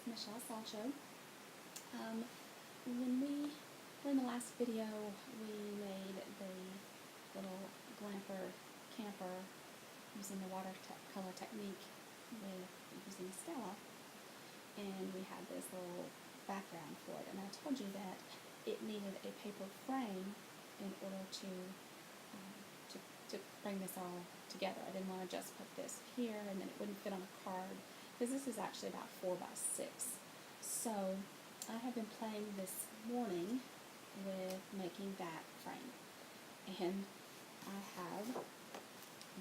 Michele in the last video, we made the little glamper camper using the watercolor technique with using Stella, and we had this little background for it, and I told you that it needed a paper frame in order to bring this all together. I didn't want to just put this here and then it wouldn't fit on a card, because this is actually about 4 by 6. So I have been playing this morning with making that frame, and I have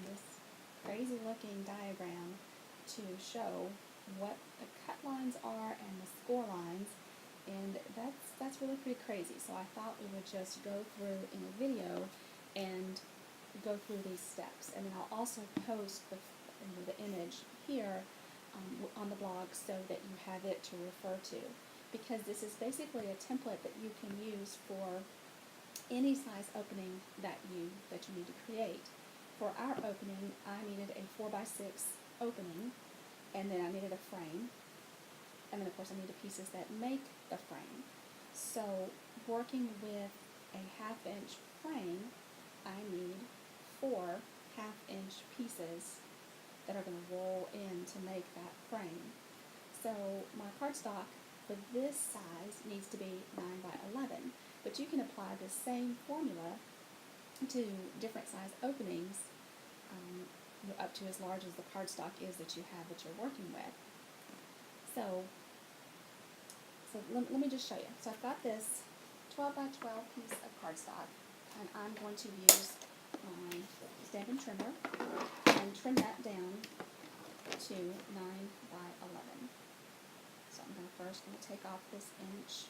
this crazy looking diagram to show what the cut lines are and the score lines, and that's really pretty crazy. So I thought we would just go through in a video and go through these steps, and then I'll also post the image here on the blog so that you have it to refer to, because this is basically a template that you can use for any size opening that you need to create. For our opening, I needed a 4 by 6 opening, and then I needed a frame, and then of course I needed pieces that make the frame. So working with a 1/2 inch frame, I need 4 1/2 inch pieces that are going to roll in to make that frame. So my cardstock for this size needs to be 9 by 11, but you can apply the same formula to different size openings, up to as large as the cardstock is that you have that you're working with. So let me just show you. So I've got this 12 by 12 piece of cardstock, and I'm going to use my Stampin' Trimmer and trim that down to 9 by 11. So I'm first going to take off this inch.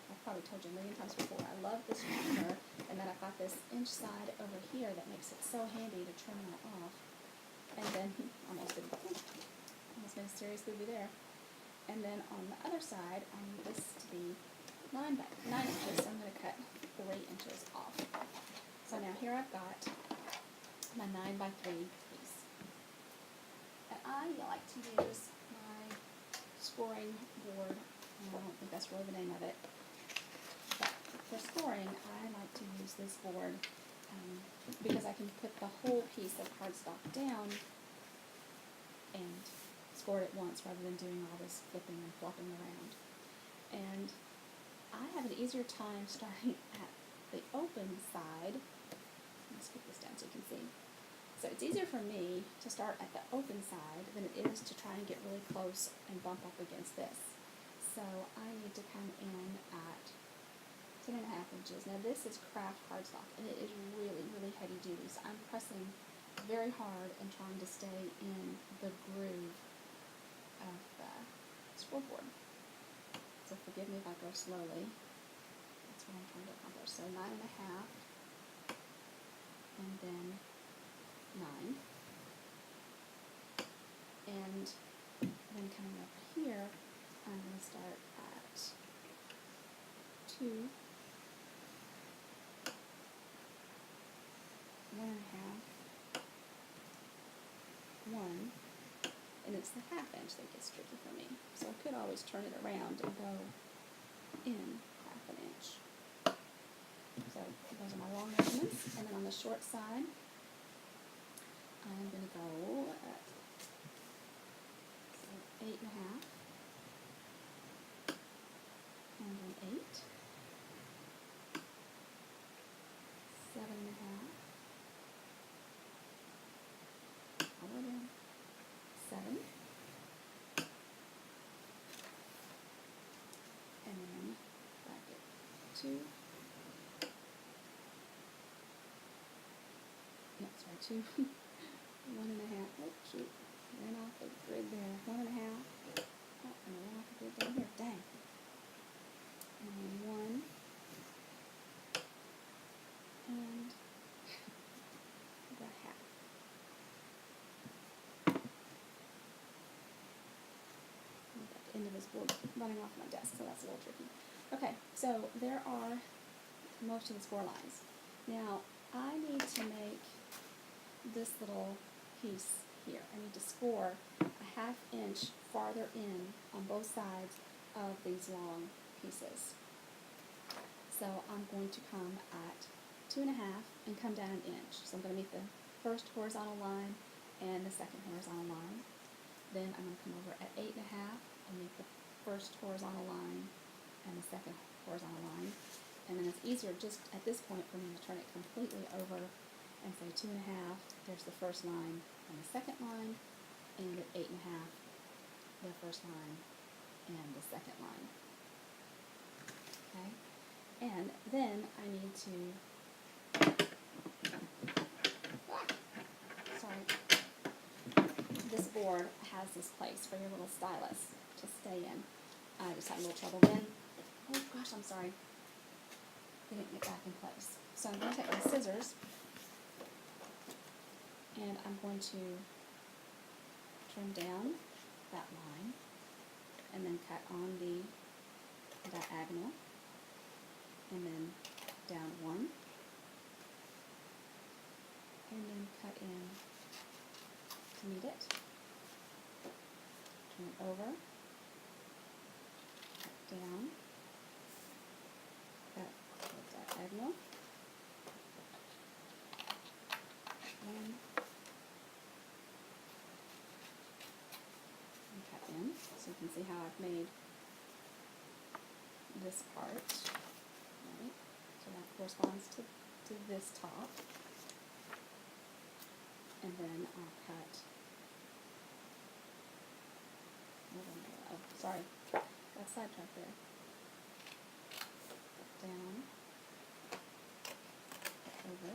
I've probably told you a million times before, I love this trimmer, and then I've got this inch side over here that makes it so handy to trim that off. And then, almost made a serious booby there. And then on the other side, I need this to be 9 inches, so I'm going to cut 3 inches off. So now here I've got my 9 by 3 piece. And I like to use my scoring board. I don't think that's really the name of it. But for scoring, I like to use this board because I can put the whole piece of cardstock down and score it at once rather than doing all this flipping and flopping around. And I have an easier time starting at the open side. Let's get this down so you can see. So it's easier for me to start at the open side than it is to try and get really close and bump up against this. So I need to come in at 10.5 inches. Now this is craft cardstock, and it is really, really heavy duty. So I'm pressing very hard and trying to stay in the groove of the scoreboard. So forgive me if I go slowly. That's what I'm trying to accomplish. So 9.5, and then 9. And then coming up here, I'm going to start at 2, 1.5, 1, and it's the 1/2 inch that gets tricky for me. So I could always turn it around and go in 1/2 inch. So those are my long measurements, and then on the short side, I'm going to go at 8.5, and then 8, 7.5, all the way down, 7, and then bracket 2, no, sorry, 2, 1.5, oh shoot, ran off the grid there, 1.5, oh, and I ran off the grid down here, dang, and then 1, and the 1/2. I've got the end of this board running off my desk, so that's a little tricky. Okay, so there are most of the score lines. Now, I need to make this little piece here. I need to score a 1/2 inch farther in on both sides of these long pieces. So I'm going to come at 2.5 and come down 1 inch. So I'm going to meet the first horizontal line and the second horizontal line. Then I'm going to come over at 8.5 and meet the first horizontal line and the second horizontal line. And then it's easier just at this point for me to turn it completely over and say 2.5, there's the first line and the second line, and at 8.5, the first line and the second line. Okay? And then I need to, sorry, this board has this place for your little stylus to stay in. I just had a little trouble then. Oh gosh, I'm sorry. Getting it back in place. So I'm going to take my scissors and I'm going to trim down that line and then cut on the diagonal and then down one and then cut in to meet it. Turn it over, cut down, cut the diagonal, one, and cut in. So you can see how I've made this part, right? So that corresponds to this top. And then I'll cut, oh, sorry, got sidetracked there. Down, over,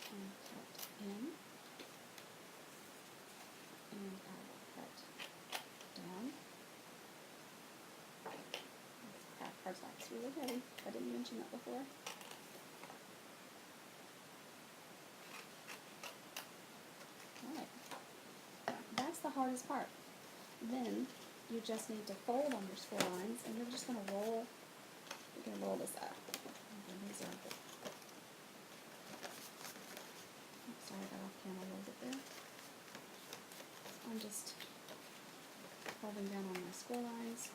and cut in, and I will cut down. That part's like really heavy. I didn't mention that before. Alright, that's the hardest part. Then you just need to fold on your score lines, and you're just going to roll. You're going to roll this up. And these are. Sorry, I got off camera a little bit there. I'm just folding down on my score lines.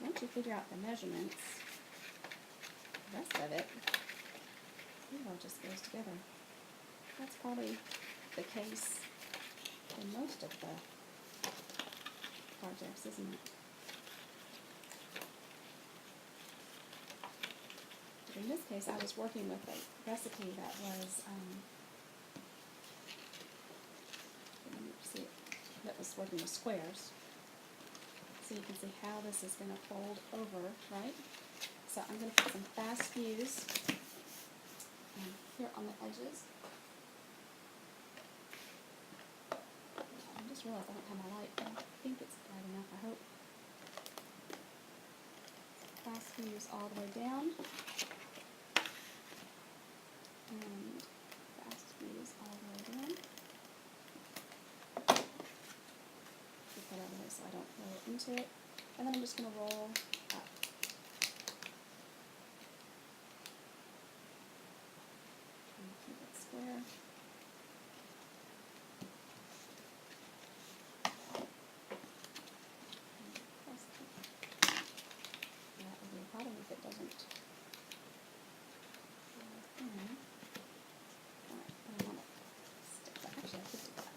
Once you figure out the measurements, the rest of it, it all just goes together. That's probably the case in most of the projects, isn't it? But in this case, I was working with a recipe that was, that was working with squares. So you can see how this is going to fold over, right? So I'm going to put some fast fuse here on the edges. I just realized I don't have my light. I think it's bright enough, I hope. Fast fuse all the way down. And fast fuse all the way down. Keep that out of the way so I don't roll it into it. And then I'm just going to roll up. And keep it square. That would be a problem if it doesn't. Alright, I want to stick that. Actually, I could do that.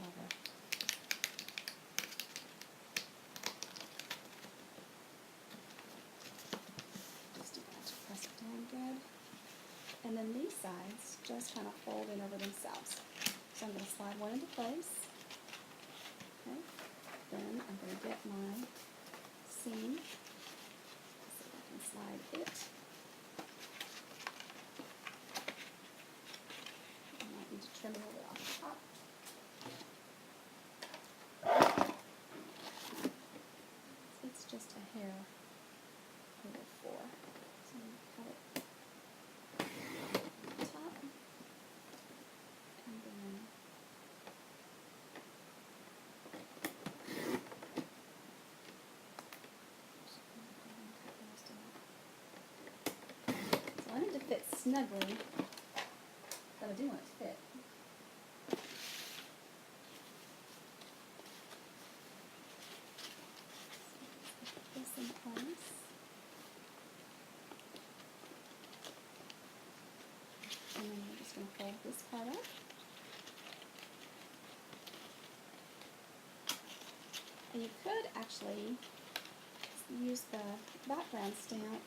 Over. Just do that to press it down good. And then these sides just kind of fold in over themselves. So I'm going to slide one into place. Okay. Then I'm going to get my seam. See if I can slide it. I might need to trim a little bit off the top. It's just a hair over 4. So I'm going to cut it on the top. And then snugly, but I do want it to fit. Put this in place. And then we're just going to fold this part up. And you could actually use the background stamp.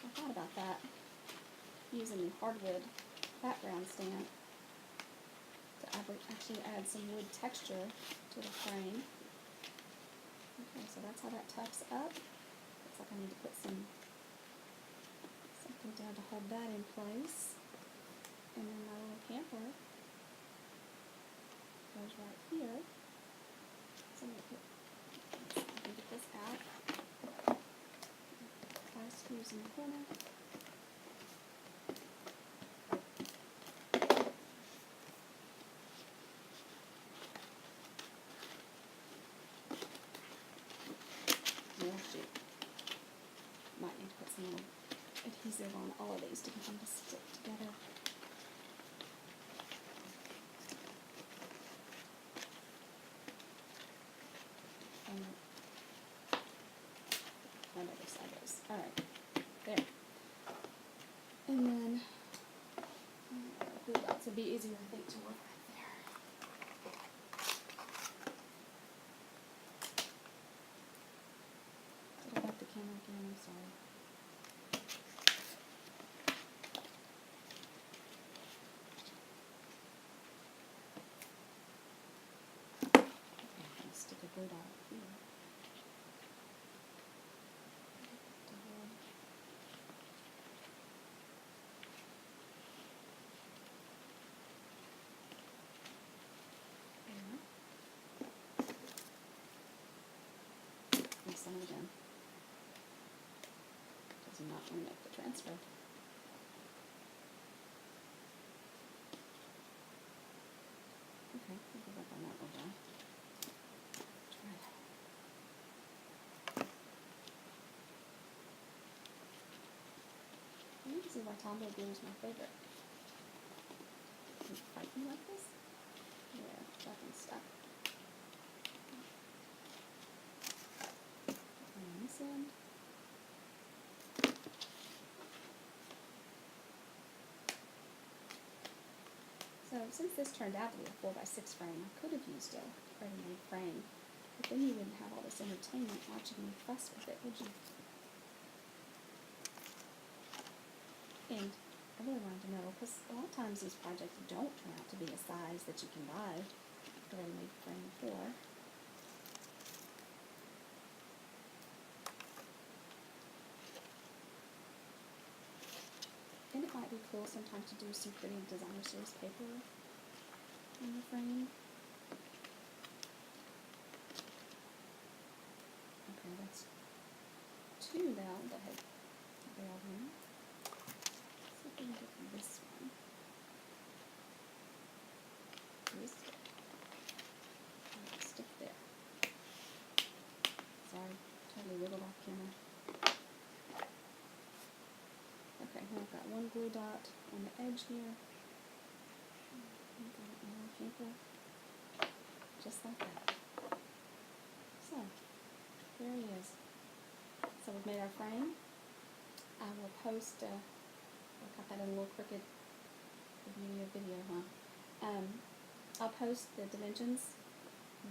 I thought about that. Using the hardwood background stamp to actually add some wood texture to the frame. Okay, so that's how that tucks up. Looks like I need to put something down to hold that in place. And then my little camper goes right here. So I'm going to get this out. 5 screws in the corner. Might need to put some adhesive on all of these to get them to stick together. And on the other side goes. Alright, there. And then glue dots would be easier, I think, to work right there. Did I have the camera again? I'm sorry. Stick a glue dot up here. And some again. Does not want to make the transfer. Okay, I'll give up on that little guy. Try it. I need to see why Tombow glue is my favorite. Can you fight me like this? Yeah, that one's stuck. And on this end. So since this turned out to be a 4x6 frame, I could have used a ready-made frame, but then you wouldn't have all this entertainment watching me fuss with it, would you? And I really wanted to know, because a lot of times these projects don't turn out to be a size that you can buy a ready-made frame for. And it might be cool sometimes to do some pretty designer series paper on the frame. Okay, that's 2 now that have bailed in. See if we can get this one. This stick there. Sorry, totally wiggled off camera. Okay, now I've got one glue dot on the edge here. Camper. Just like that. So, there he is. So we've made our frame. I will post, I got that in a little crooked video, huh? I'll post the dimensions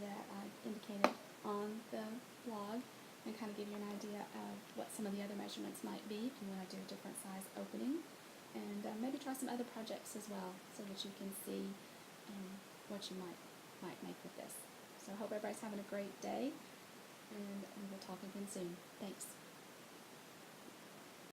that I indicated on the blog and kind of give you an idea of what some of the other measurements might be if you want to do a different size opening. And maybe try some other projects as well so that you can see what you might make with this. So I hope everybody's having a great day, and we'll talk again soon. Thanks.